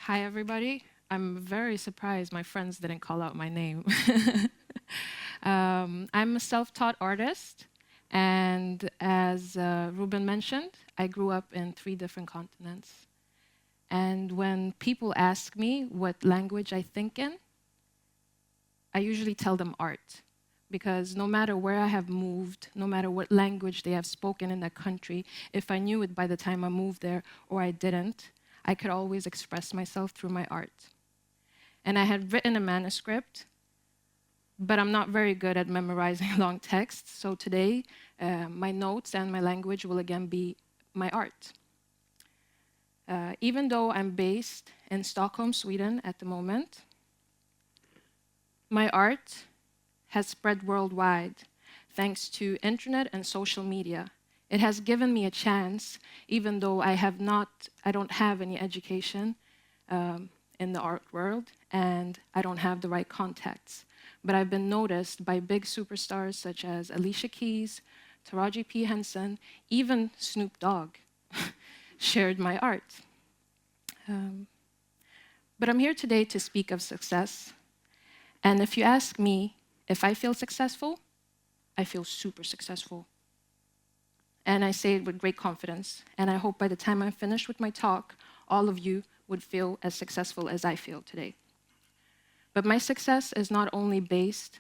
Hi, everybody. I'm very surprised my friends didn't call out my name. I'm a self-taught artist, and as Ruben mentioned, I grew up in 3 different continents. And when people ask me what language I think in, I usually tell them art. Because no matter where I have moved, no matter what language they have spoken in that country, if I knew it by the time I moved there or I didn't, I could always express myself through my art. And I had written a manuscript, but I'm not very good at memorizing long texts. So today, my notes and my language will again be my art. Even though I'm based in Stockholm, Sweden at the moment, my art has spread worldwide thanks to internet and social media. It has given me a chance, even though I don't have any education in the art world, and I don't have the right contacts. But I've been noticed by big superstars such as Alicia Keys, Taraji P. Henson, even Snoop Dogg shared my art. But I'm here today to speak of success. And if you ask me if I feel successful, I feel super successful. And I say it with great confidence. And I hope by the time I'm finished with my talk, all of you would feel as successful as I feel today. But my success is not only based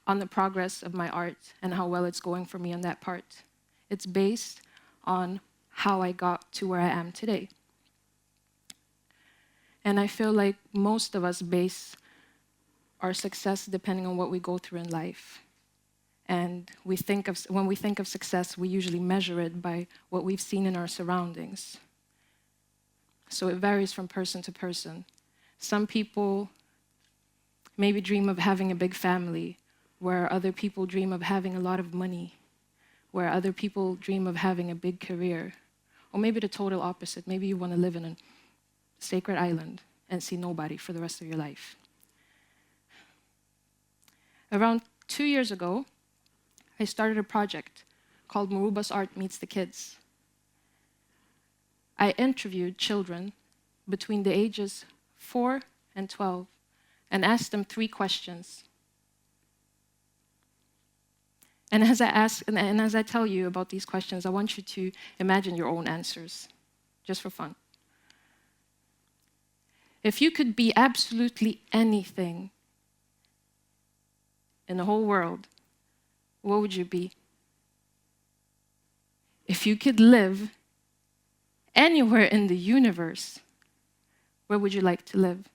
on the progress of my art and how well it's going for me on that part. It's based on how I got to where I am today. And I feel like most of us base our success depending on what we go through in life. And when we think of success, we usually measure it by what we've seen in our surroundings. So it varies from person to person. Some people maybe dream of having a big family, where other people dream of having a lot of money, where other people dream of having a big career. Or maybe the total opposite. Maybe you want to live in a sacred island and see nobody for the rest of your life. Around 2 years ago, I started a project called Murobha's Art Meets the Kids. I interviewed children between the ages 4 and 12 and asked them 3 questions. And as I tell you about these questions, I want you to imagine your own answers, just for fun. If you could be absolutely anything in the whole world, what would you be? If you could live anywhere in the universe, where would you like to live?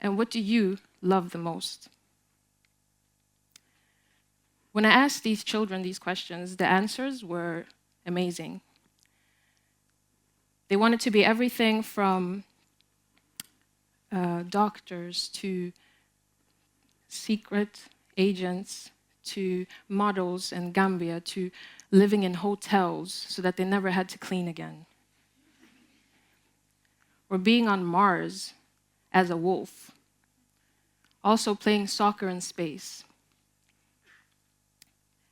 And what do you love the most? When I asked these children these questions, the answers were amazing. They wanted to be everything from doctors to secret agents to models in Gambia to living in hotels so that they never had to clean again. Or being on Mars as a wolf. Also playing soccer in space.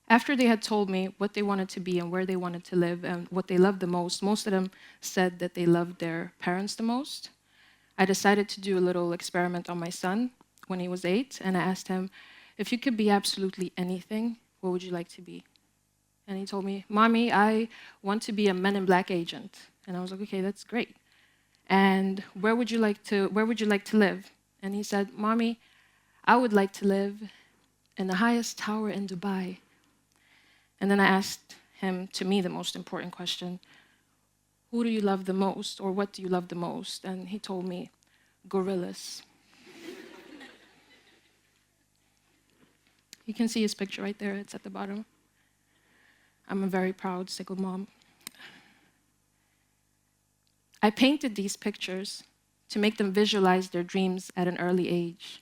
After they had told me what they wanted to be and where they wanted to live and what they loved the most of them said that they loved their parents the most. I decided to do a little experiment on my son when he was 8, and I asked him, if you could be absolutely anything, what would you like to be? And he told me, Mommy, I want to be a Men in Black agent. And I was like, okay, that's great. And where would you like to live? And he said, Mommy, I would like to live in the highest tower in Dubai. And then I asked him, to me, the most important question, who do you love the most, or what do you love the most? And he told me, gorillas. You can see his picture right there, it's at the bottom. I'm a very proud single mom. I painted these pictures to make them visualize their dreams at an early age,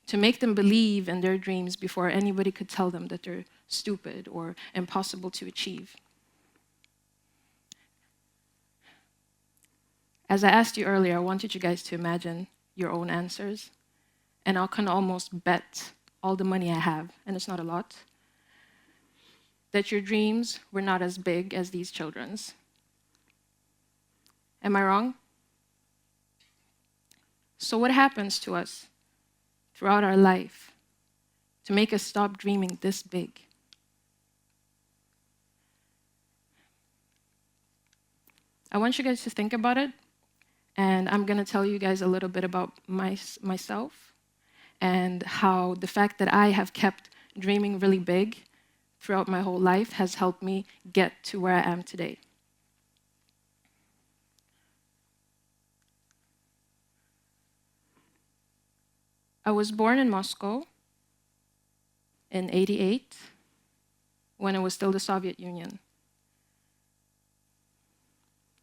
to make them believe in their dreams before anybody could tell them that they're stupid or impossible to achieve. As I asked you earlier, I wanted you guys to imagine your own answers, and I can almost bet all the money I have, and it's not a lot, that your dreams were not as big as these children's. Am I wrong? So what happens to us throughout our life to make us stop dreaming this big? I want you guys to think about it, and I'm going to tell you guys a little bit about myself and how the fact that I have kept dreaming really big throughout my whole life has helped me get to where I am today. I was born in Moscow in '88 when it was still the Soviet Union.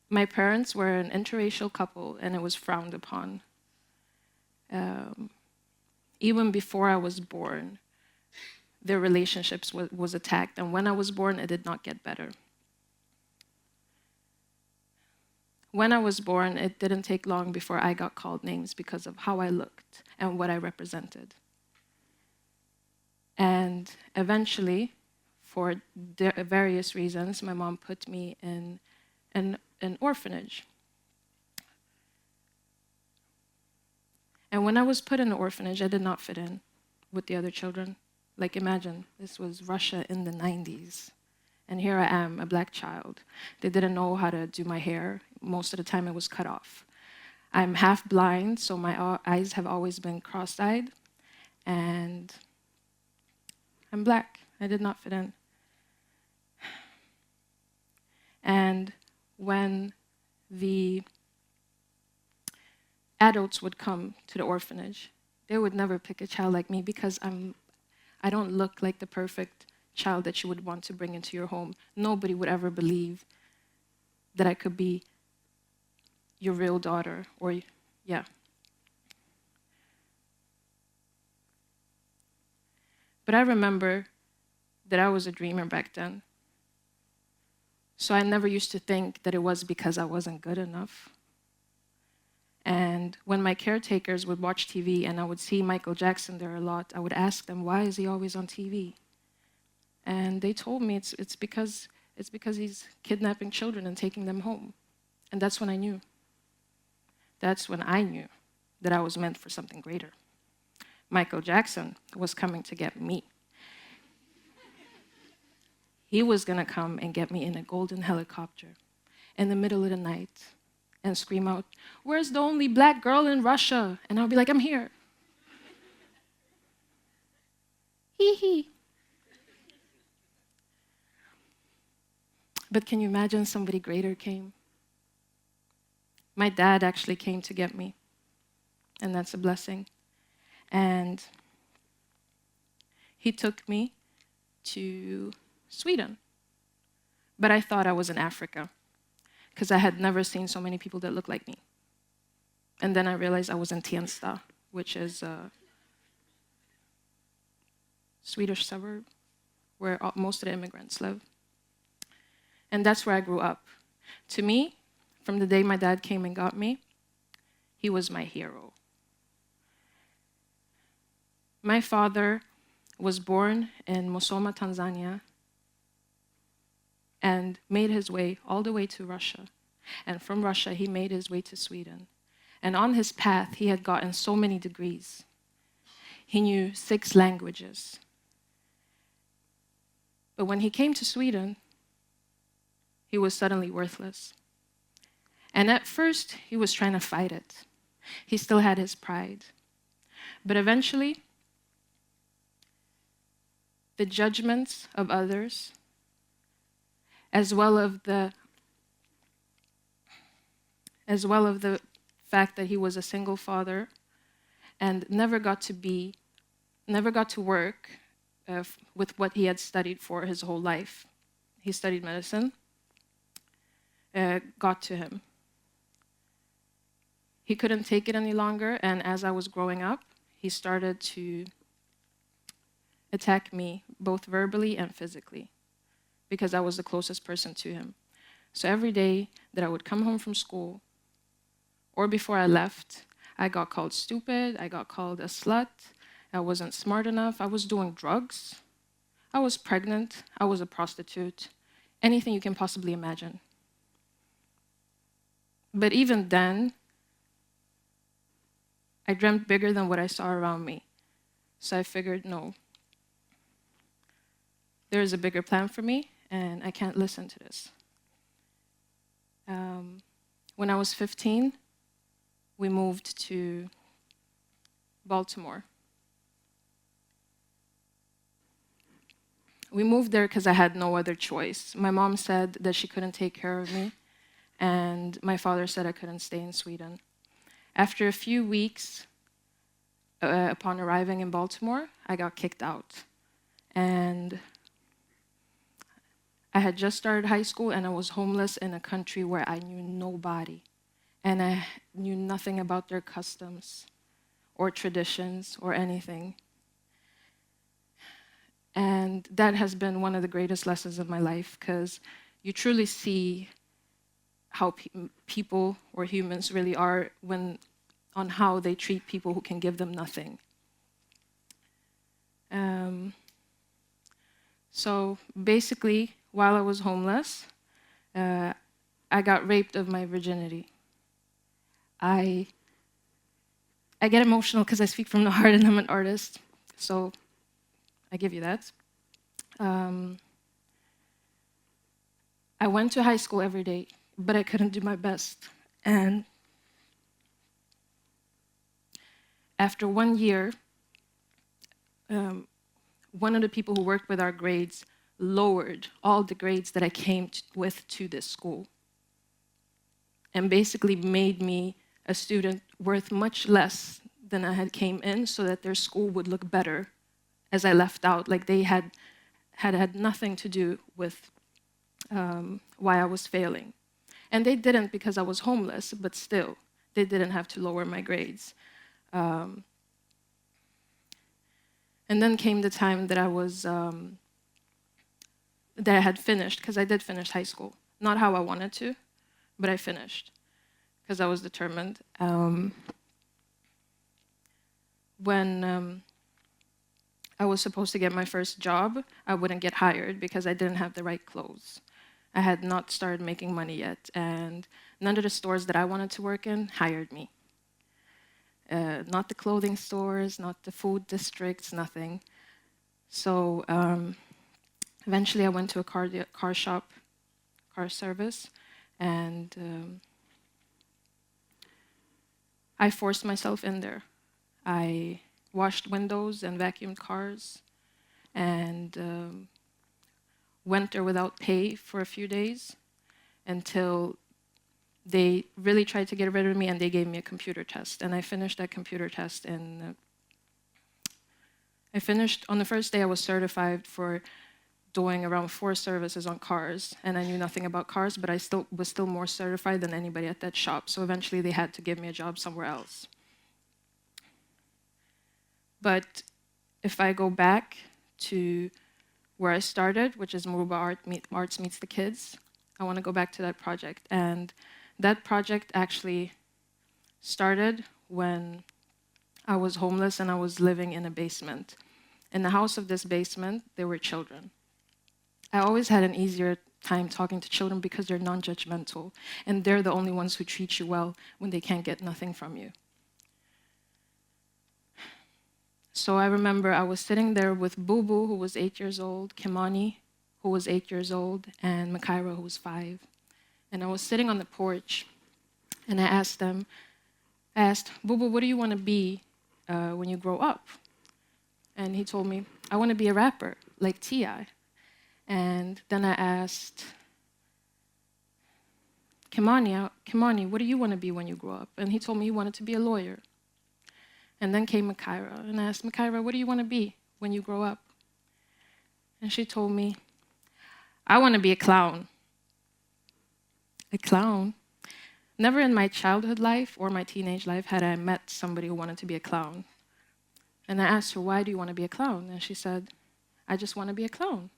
My parents were an interracial couple, and it was frowned upon. Even before I was born, their relationships was attacked, and when I was born, it did not get better. When I was born, it didn't take long before I got called names because of how I looked and what I represented. And eventually, for various reasons, my mom put me in an orphanage. And when I was put in the orphanage, I did not fit in with the other children. Like, imagine, this was Russia in the 90s. And here I am, a black child. They didn't know how to do my hair. Most of the time, it was cut off. I'm half blind, so my eyes have always been cross-eyed. And I'm black. I did not fit in. And when the adults would come to the orphanage, they would never pick a child like me because I don't look like the perfect child that you would want to bring into your home. Nobody would ever believe that I could be your real daughter, or yeah. But I remember that I was a dreamer back then. So I never used to think that it was because I wasn't good enough. And when my caretakers would watch TV and I would see Michael Jackson there a lot, I would ask them, why is he always on TV? And they told me it's because he's kidnapping children and taking them home. And that's when I knew. That's when I knew that I was meant for something greater. Michael Jackson was coming to get me. He was going to come and get me in a golden helicopter in the middle of the night and scream out, "Where's the only black girl in Russia?" And I'll be like, "I'm here." Hee hee. But can you imagine somebody greater came? My dad actually came to get me, and that's a blessing. And he took me to Sweden. But I thought I was in Africa because I had never seen so many people that looked like me. And then I realized I was in Tensta, which is a Swedish suburb where most of the immigrants live. And that's where I grew up. To me, from the day my dad came and got me, he was my hero. My father was born in Musoma, Tanzania, and made his way all the way to Russia. And from Russia, he made his way to Sweden. And on his path, he had gotten so many degrees. He knew 6 languages. But when he came to Sweden, he was suddenly worthless. And at first, he was trying to fight it. He still had his pride. But eventually, the judgments of others, as well of the fact that he was a single father and never got to work with what he had studied for his whole life. He studied medicine, got to him. He couldn't take it any longer, and as I was growing up, he started to attack me, both verbally and physically, because I was the closest person to him. So every day that I would come home from school, or before I left, I got called stupid, I got called a slut, I wasn't smart enough, I was doing drugs, I was pregnant, I was a prostitute, anything you can possibly imagine. But even then, I dreamt bigger than what I saw around me. So I figured, no, there is a bigger plan for me, and I can't listen to this. When I was 15, we moved to Baltimore. We moved there because I had no other choice. My mom said that she couldn't take care of me, and my father said I couldn't stay in Sweden. After a few weeks, upon arriving in Baltimore, I got kicked out. And I had just started high school, and I was homeless in a country where I knew nobody. And I knew nothing about their customs or traditions or anything. And that has been one of the greatest lessons of my life, because you truly see how people or humans really are on how they treat people who can give them nothing. So basically, while I was homeless, I got raped of my virginity. I get emotional because I speak from the heart and I'm an artist, so I give you that. I went to high school every day, but I couldn't do my best. And after 1 year, one of the people who worked with our grades lowered all the grades that I came with to this school, and basically made me a student worth much less than I had came in, so that their school would look better as I left out. Like they had nothing to do with why I was failing. And they didn't, because I was homeless, but still, they didn't have to lower my grades. And then came the time that that I had finished, because I did finish high school. Not how I wanted to, but I finished, because I was determined. When I was supposed to get my first job, I wouldn't get hired because I didn't have the right clothes. I had not started making money yet, and none of the stores that I wanted to work in hired me. Not the clothing stores, not the food districts, nothing. So eventually I went to a car shop, car service, and I forced myself in there. I washed windows and vacuumed cars, and went there without pay for a few days until they really tried to get rid of me, and they gave me a computer test. And I finished that computer test, and on the first day I was certified for doing around 4 services on cars, and I knew nothing about cars, but I was still more certified than anybody at that shop. So eventually they had to give me a job somewhere else. But if I go back to where I started, which is Murobha Arts Meets the Kids, I want to go back to that project. And that project actually started when I was homeless and I was living in a basement. In the house of this basement, there were children. I always had an easier time talking to children because they're non-judgmental, and they're the only ones who treat you well when they can't get nothing from you. So I remember I was sitting there with Boo Boo, who was 8 years old, Kimani, who was 8 years old, and Makaira, who was 5. And I was sitting on the porch, and I asked Boo Boo, what do you want to be when you grow up? And he told me, I want to be a rapper, like T.I. And then I asked Kimani, what do you want to be when you grow up? And he told me he wanted to be a lawyer. And then came Makaira, and I asked Makaira, what do you want to be when you grow up? And she told me, I want to be a clown. A clown? Never in my childhood life or my teenage life had I met somebody who wanted to be a clown. And I asked her, why do you want to be a clown? And she said, I just want to be a clown.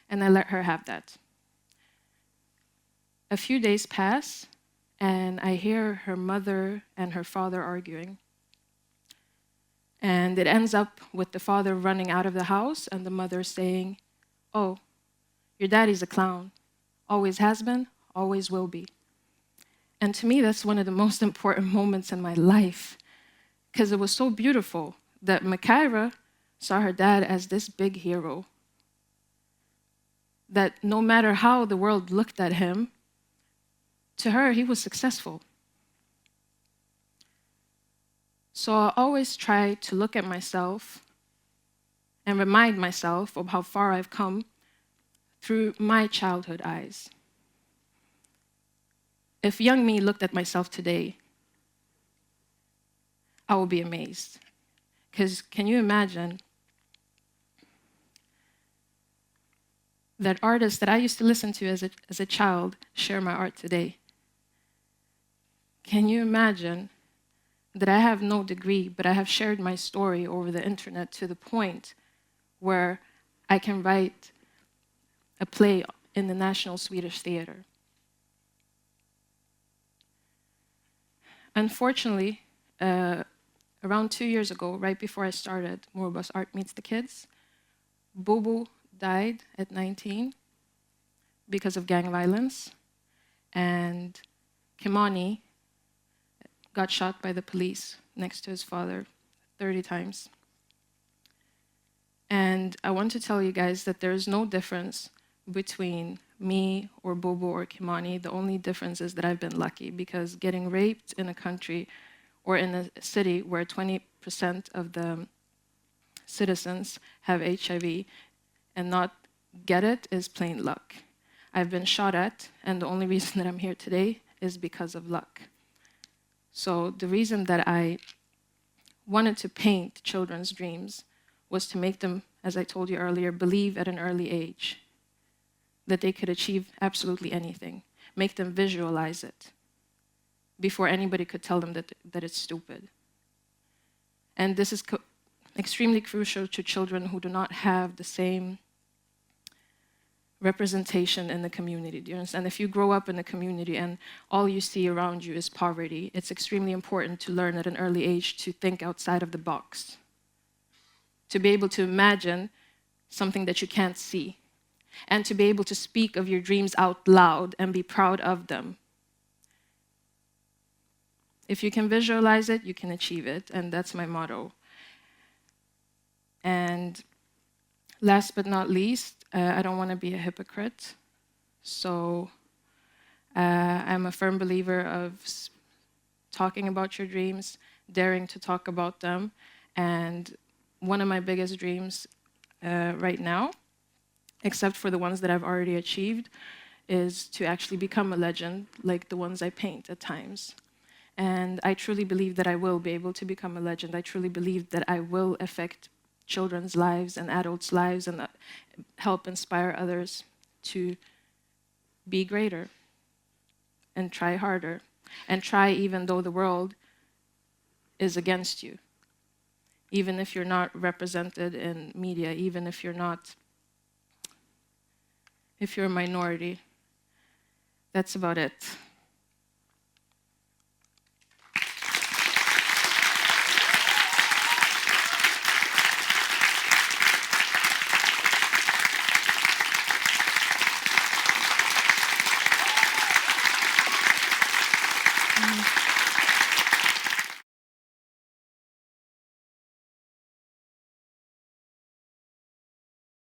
And I let her have that. A few days pass, and I hear her mother and her father arguing. And it ends up with the father running out of the house and the mother saying, oh, your daddy's a clown. Always has been, always will be. And to me, that's one of the most important moments in my life, because it was so beautiful that Makaira saw her dad as this big hero, that no matter how the world looked at him, to her, he was successful. So I always try to look at myself and remind myself of how far I've come through my childhood eyes. If young me looked at myself today, I would be amazed. Because can you imagine that artists that I used to listen to as a child share my art today? Can you imagine that I have no degree, but I have shared my story over the internet to the point where I can write a play in the National Swedish Theater? Unfortunately, around 2 years ago, right before I started Murobha's Art Meets the Kids, Bobo died at 19 because of gang violence, and Kimani got shot by the police next to his father 30 times. And I want to tell you guys that there is no difference between me or Bobo or Kimani. The only difference is that I've been lucky, because getting raped in a country or in a city where 20% of the citizens have HIV and not get it is plain luck. I've been shot at, and the only reason that I'm here today is because of luck. So the reason that I wanted to paint children's dreams was to make them, as I told you earlier, believe at an early age that they could achieve absolutely anything. Make them visualize it before anybody could tell them that it's stupid. And this is extremely crucial to children who do not have the same representation in the community. Do you understand? If you grow up in a community and all you see around you is poverty, it's extremely important to learn at an early age to think outside of the box, to be able to imagine something that you can't see, and to be able to speak of your dreams out loud and be proud of them. If you can visualize it, you can achieve it, and that's my motto. And last but not least, I don't want to be a hypocrite, so I'm a firm believer of talking about your dreams, daring to talk about them, and one of my biggest dreams right now, except for the ones that I've already achieved, is to actually become a legend like the ones I paint at times. And I truly believe that I will be able to become a legend. I truly believe that I will affect children's lives and adults' lives and help inspire others to be greater and try harder and try even though the world is against you. Even if you're not represented in media, even if you're a minority. That's about it.